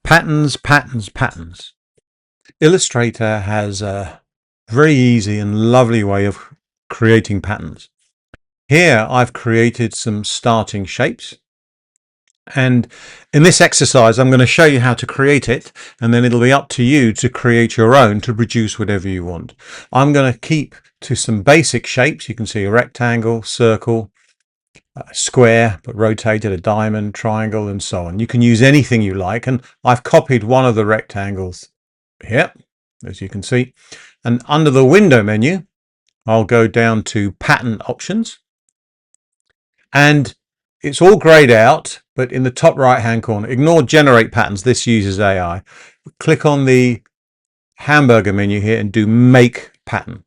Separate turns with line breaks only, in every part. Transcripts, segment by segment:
Patterns, patterns, patterns. Illustrator has a very easy and lovely way of creating patterns. Here I've created some starting shapes, and in this exercise I'm going to show you how to create it, and then it'll be up to you to create your own to produce whatever you want. I'm going to keep to some basic shapes. You can see a rectangle, circle, a square but rotated, a diamond, triangle, and so on. You can use anything you like, and I've copied one of the rectangles here, as you can see, and under the window menu I'll go down to Pattern Options, and it's all grayed out, but in the top right hand corner, ignore Generate Patterns, this uses AI. Click on the hamburger menu here and do Make Pattern.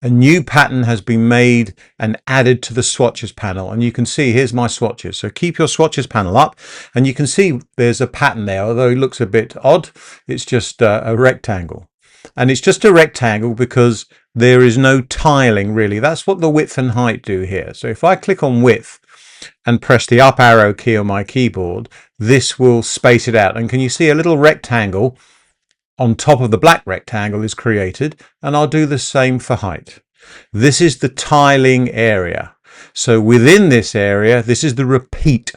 A new pattern has been made and added to the swatches panel, and you can see here's my swatches. So keep your swatches panel up, and you can see there's a pattern there, although it looks a bit odd. It's just a rectangle, and it's just a rectangle because there is no tiling really. That's what the width and height do here. So if I click on width and press the up arrow key on my keyboard, this will space it out, and can you see a little rectangle on top of the black rectangle is created, and I'll do the same for height. This is the tiling area. So within this area, this is the repeat,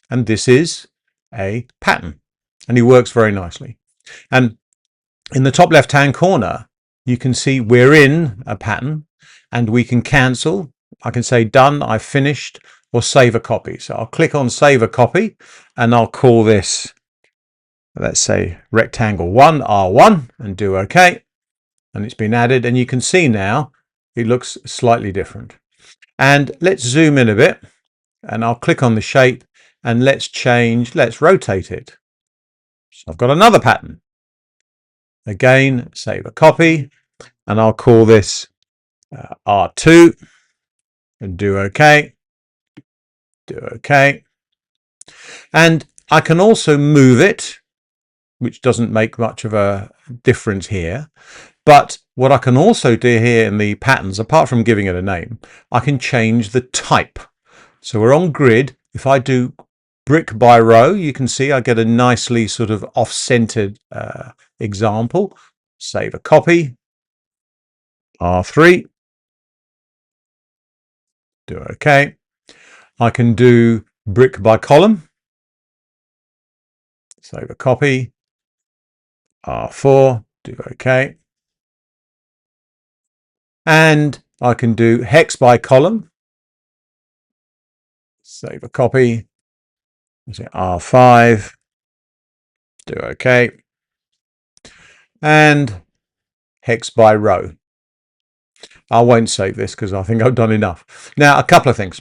and this is a pattern, and it works very nicely. And in the top left hand corner, you can see we're in a pattern, and we can cancel. I can say done, I've finished, or save a copy. So I'll click on save a copy, and I'll call this, let's say, rectangle 1 R1, and do OK, and it's been added, and you can see now it looks slightly different. And let's zoom in a bit, and I'll click on the shape, and let's rotate it. So I've got another pattern. Again, save a copy, and I'll call this R2, and do OK, do OK. And I can also move it, which doesn't make much of a difference here. But what I can also do here in the patterns, apart from giving it a name, I can change the type. So we're on grid. If I do brick by row, you can see I get a nicely sort of off-centered example. Save a copy, R3, do OK. I can do brick by column, save a copy, R4, do OK. And I can do hex by column, save a copy, R5, do OK. And hex by row. I won't save this because I think I've done enough. Now, a couple of things.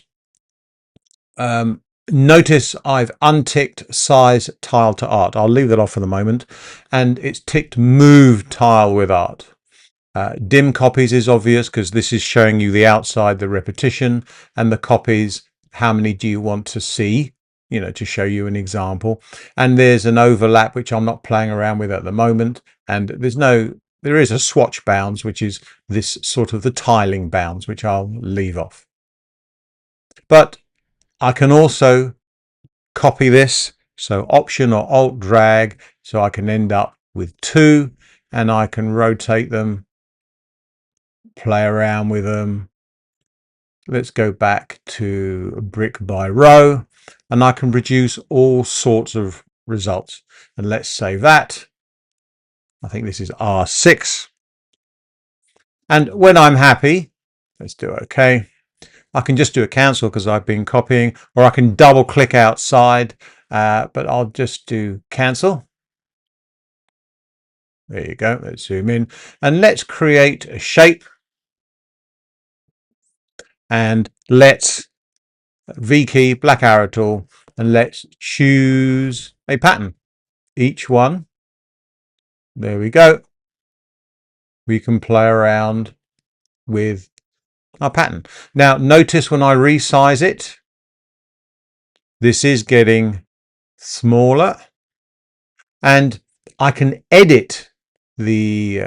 Notice I've unticked size tile to art. I'll leave that off for the moment, and it's ticked move tile with art. Dim copies is obvious because this is showing you the outside, the repetition, and the copies, how many do you want to see, you know, to show you an example. And there's an overlap, which I'm not playing around with at the moment. And there is a swatch bounds, which is this sort of the tiling bounds, which I'll leave off. But I can also copy this. So Option or Alt drag. So I can end up with 2, and I can rotate them, play around with them. Let's go back to brick by row, and I can produce all sorts of results. And let's save that. I think this is R6. And when I'm happy, let's do OK. I can just do a cancel because I've been copying, or I can double click outside, but I'll just do cancel. There you go. Let's zoom in, and let's create a shape. And let's V key, black arrow tool, and let's choose a pattern. Each one. There we go. We can play around with our pattern. Now, notice when I resize it, this is getting smaller, and I can edit the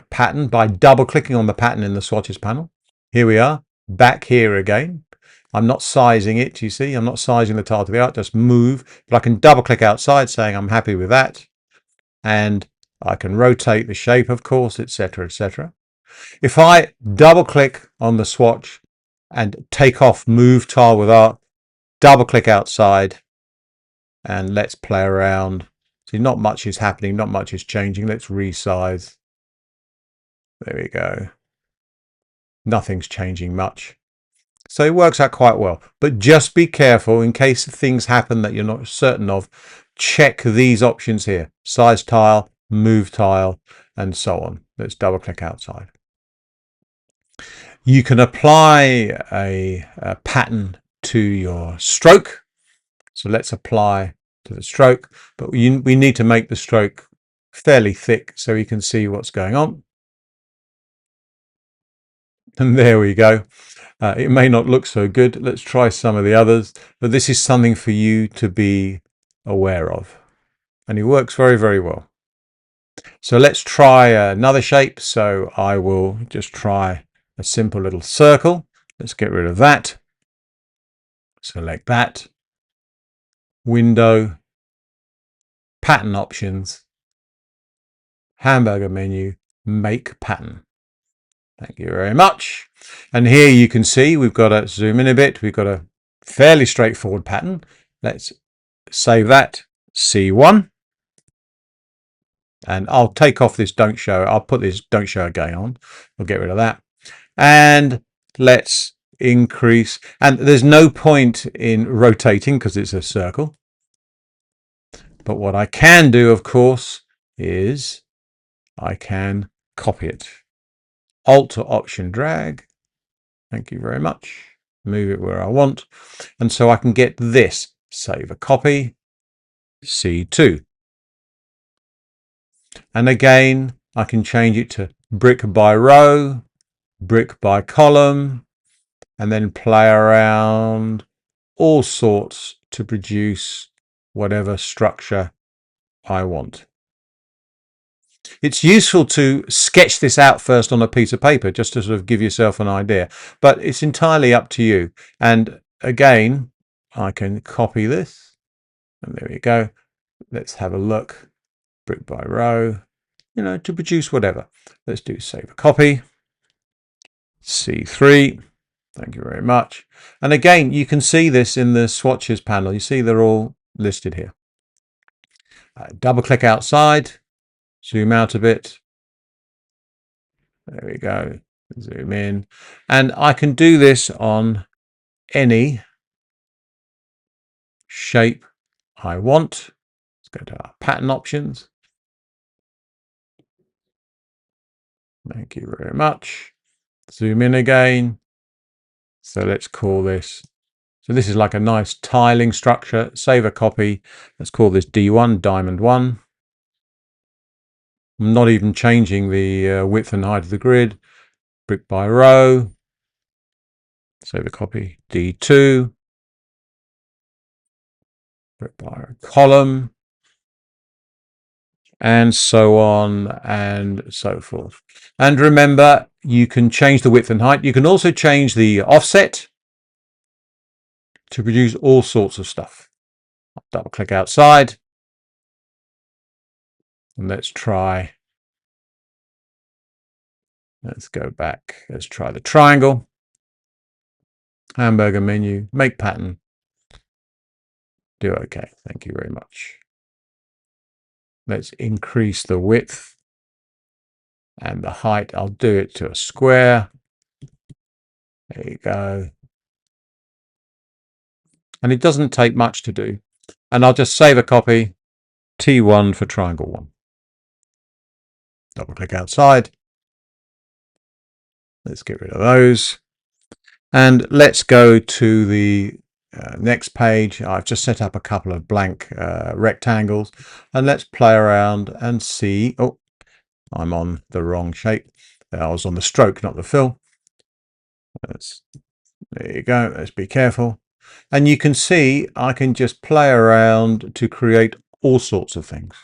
pattern by double clicking on the pattern in the swatches panel. Here we are, back here again. I'm not sizing it, you see. I'm not sizing the tile to the art, just move. But I can double click outside saying I'm happy with that. And I can rotate the shape, of course, etc., etc. If I double click on the swatch and take off move tile with art, double click outside, and let's play around. See, not much is happening, not much is changing. Let's resize. There we go. Nothing's changing much. So it works out quite well. But just be careful in case things happen that you're not certain of. Check these options here. Size tile, move tile, and so on. Let's double click outside. You can apply a pattern to your stroke. So let's apply to the stroke, but we need to make the stroke fairly thick so you can see what's going on. And there we go. It may not look so good. Let's try some of the others, but this is something for you to be aware of. And it works very, very well. So let's try another shape. So I will just try a simple little circle. Let's get rid of that. Select that. Window. Pattern options. Hamburger menu. Make pattern. Thank you very much. And here you can see we've got to zoom in a bit. We've got a fairly straightforward pattern. Let's save that. C1. And I'll take off this don't show. I'll put this don't show again on. We'll get rid of that. And let's increase. And there's no point in rotating because it's a circle. But what I can do, of course, is I can copy it. Alt or Option drag. Thank you very much. Move it where I want. And so I can get this. Save a copy. C2. And again, I can change it to brick by row, brick by column, and then play around all sorts to produce whatever structure I want. It's useful to sketch this out first on a piece of paper just to sort of give yourself an idea, but it's entirely up to you. And again, I can copy this, and there we go. Let's have a look. Brick by row, to produce whatever. Let's do save a copy. C3. Thank you very much. And again, you can see this in the swatches panel. You see they're all listed here. Double click outside, zoom out a bit. There we go. Zoom in. And I can do this on any shape I want. Let's go to our pattern options. Thank you very much. Zoom in again. So let's call this. So this is like a nice tiling structure. Save a copy. Let's call this D1, Diamond 1. I'm not even changing the width and height of the grid. Brick by row. Save a copy. D2. Brick by column. And so on and so forth. And remember, you can change the width and height. You can also change the offset to produce all sorts of stuff. I'll double click outside. And let's try. Let's go back. Let's try the triangle. Hamburger menu. Make pattern. Do OK. Thank you very much. Let's increase the width and the height. I'll do it to a square. There you go. And it doesn't take much to do. And I'll just save a copy. T1 for triangle 1. Double click outside. Let's get rid of those. And let's go to the next page. I've just set up a couple of blank rectangles. And let's play around and see. Oh, I'm on the wrong shape. I was on the stroke, not the fill. There you go. Let's be careful. And you can see I can just play around to create all sorts of things.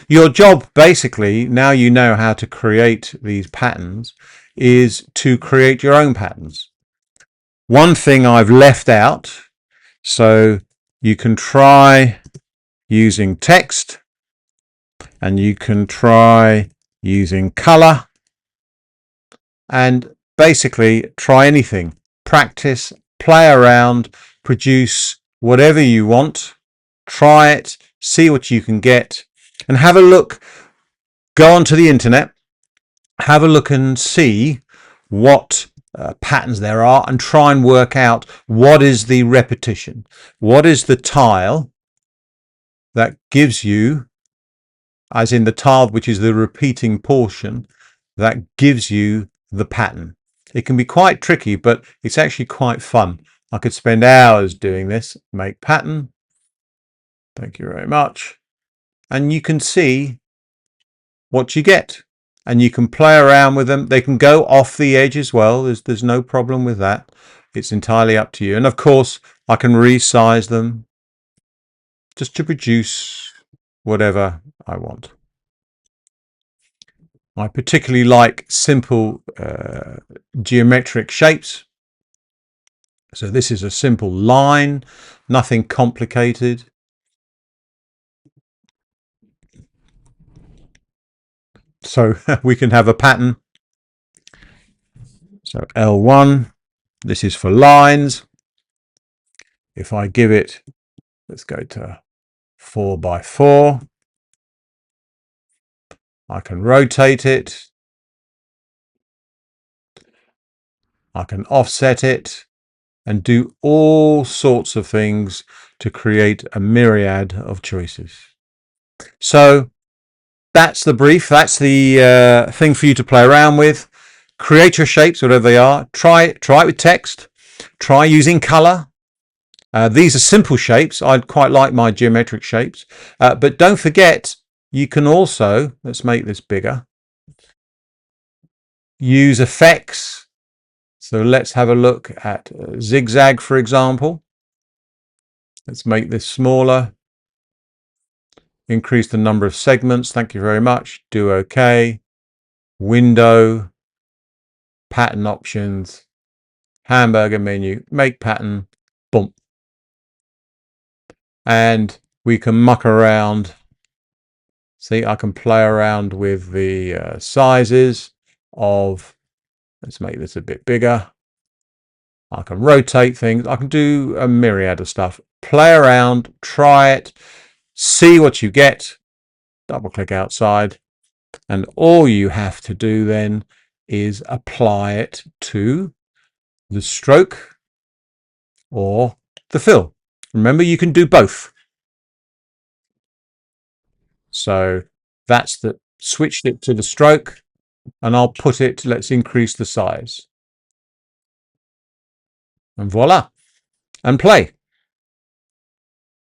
Your job, basically, now you know how to create these patterns, is to create your own patterns. one thing I've left out. So you can try using text, and you can try using color, and basically try anything. Practice, play around, produce whatever you want. Try it, see what you can get, and have a look. Go onto the internet, have a look and see what patterns there are, and try and work out what is the repetition, what is the tile that gives you, as in the tile which is the repeating portion, that gives you the pattern. It can be quite tricky, but it's actually quite fun. I could spend hours doing this. Make pattern. Thank you very much. And you can see what you get, and you can play around with them. They can go off the edge as well. There's no problem with that. It's entirely up to you. And of course, I can resize them just to produce whatever I want. I particularly like simple geometric shapes. So this is a simple line, nothing complicated. So we can have a pattern. So L1, this is for lines. If I give it, let's go to 4 by 4. I can rotate it. I can offset it and do all sorts of things to create a myriad of choices. So that's the brief. That's the thing for you to play around with. Create your shapes, whatever they are. Try it with text. Try using color. These are simple shapes. I quite like my geometric shapes. But don't forget, you can also, let's make this bigger, use effects. So let's have a look at zigzag, for example. Let's make this smaller. Increase the number of segments. Thank you very much. Do OK. Window, pattern options, hamburger menu, make pattern, boom. And we can muck around. See, I can play around with the sizes of, let's make this a bit bigger. I can rotate things. I can do a myriad of stuff. Play around, try it, see what you get. Double click outside. And all you have to do then is apply it to the stroke or the fill. Remember, you can do both. So that's the, switched it to the stroke, and I'll put it, let's increase the size. And voila, and play.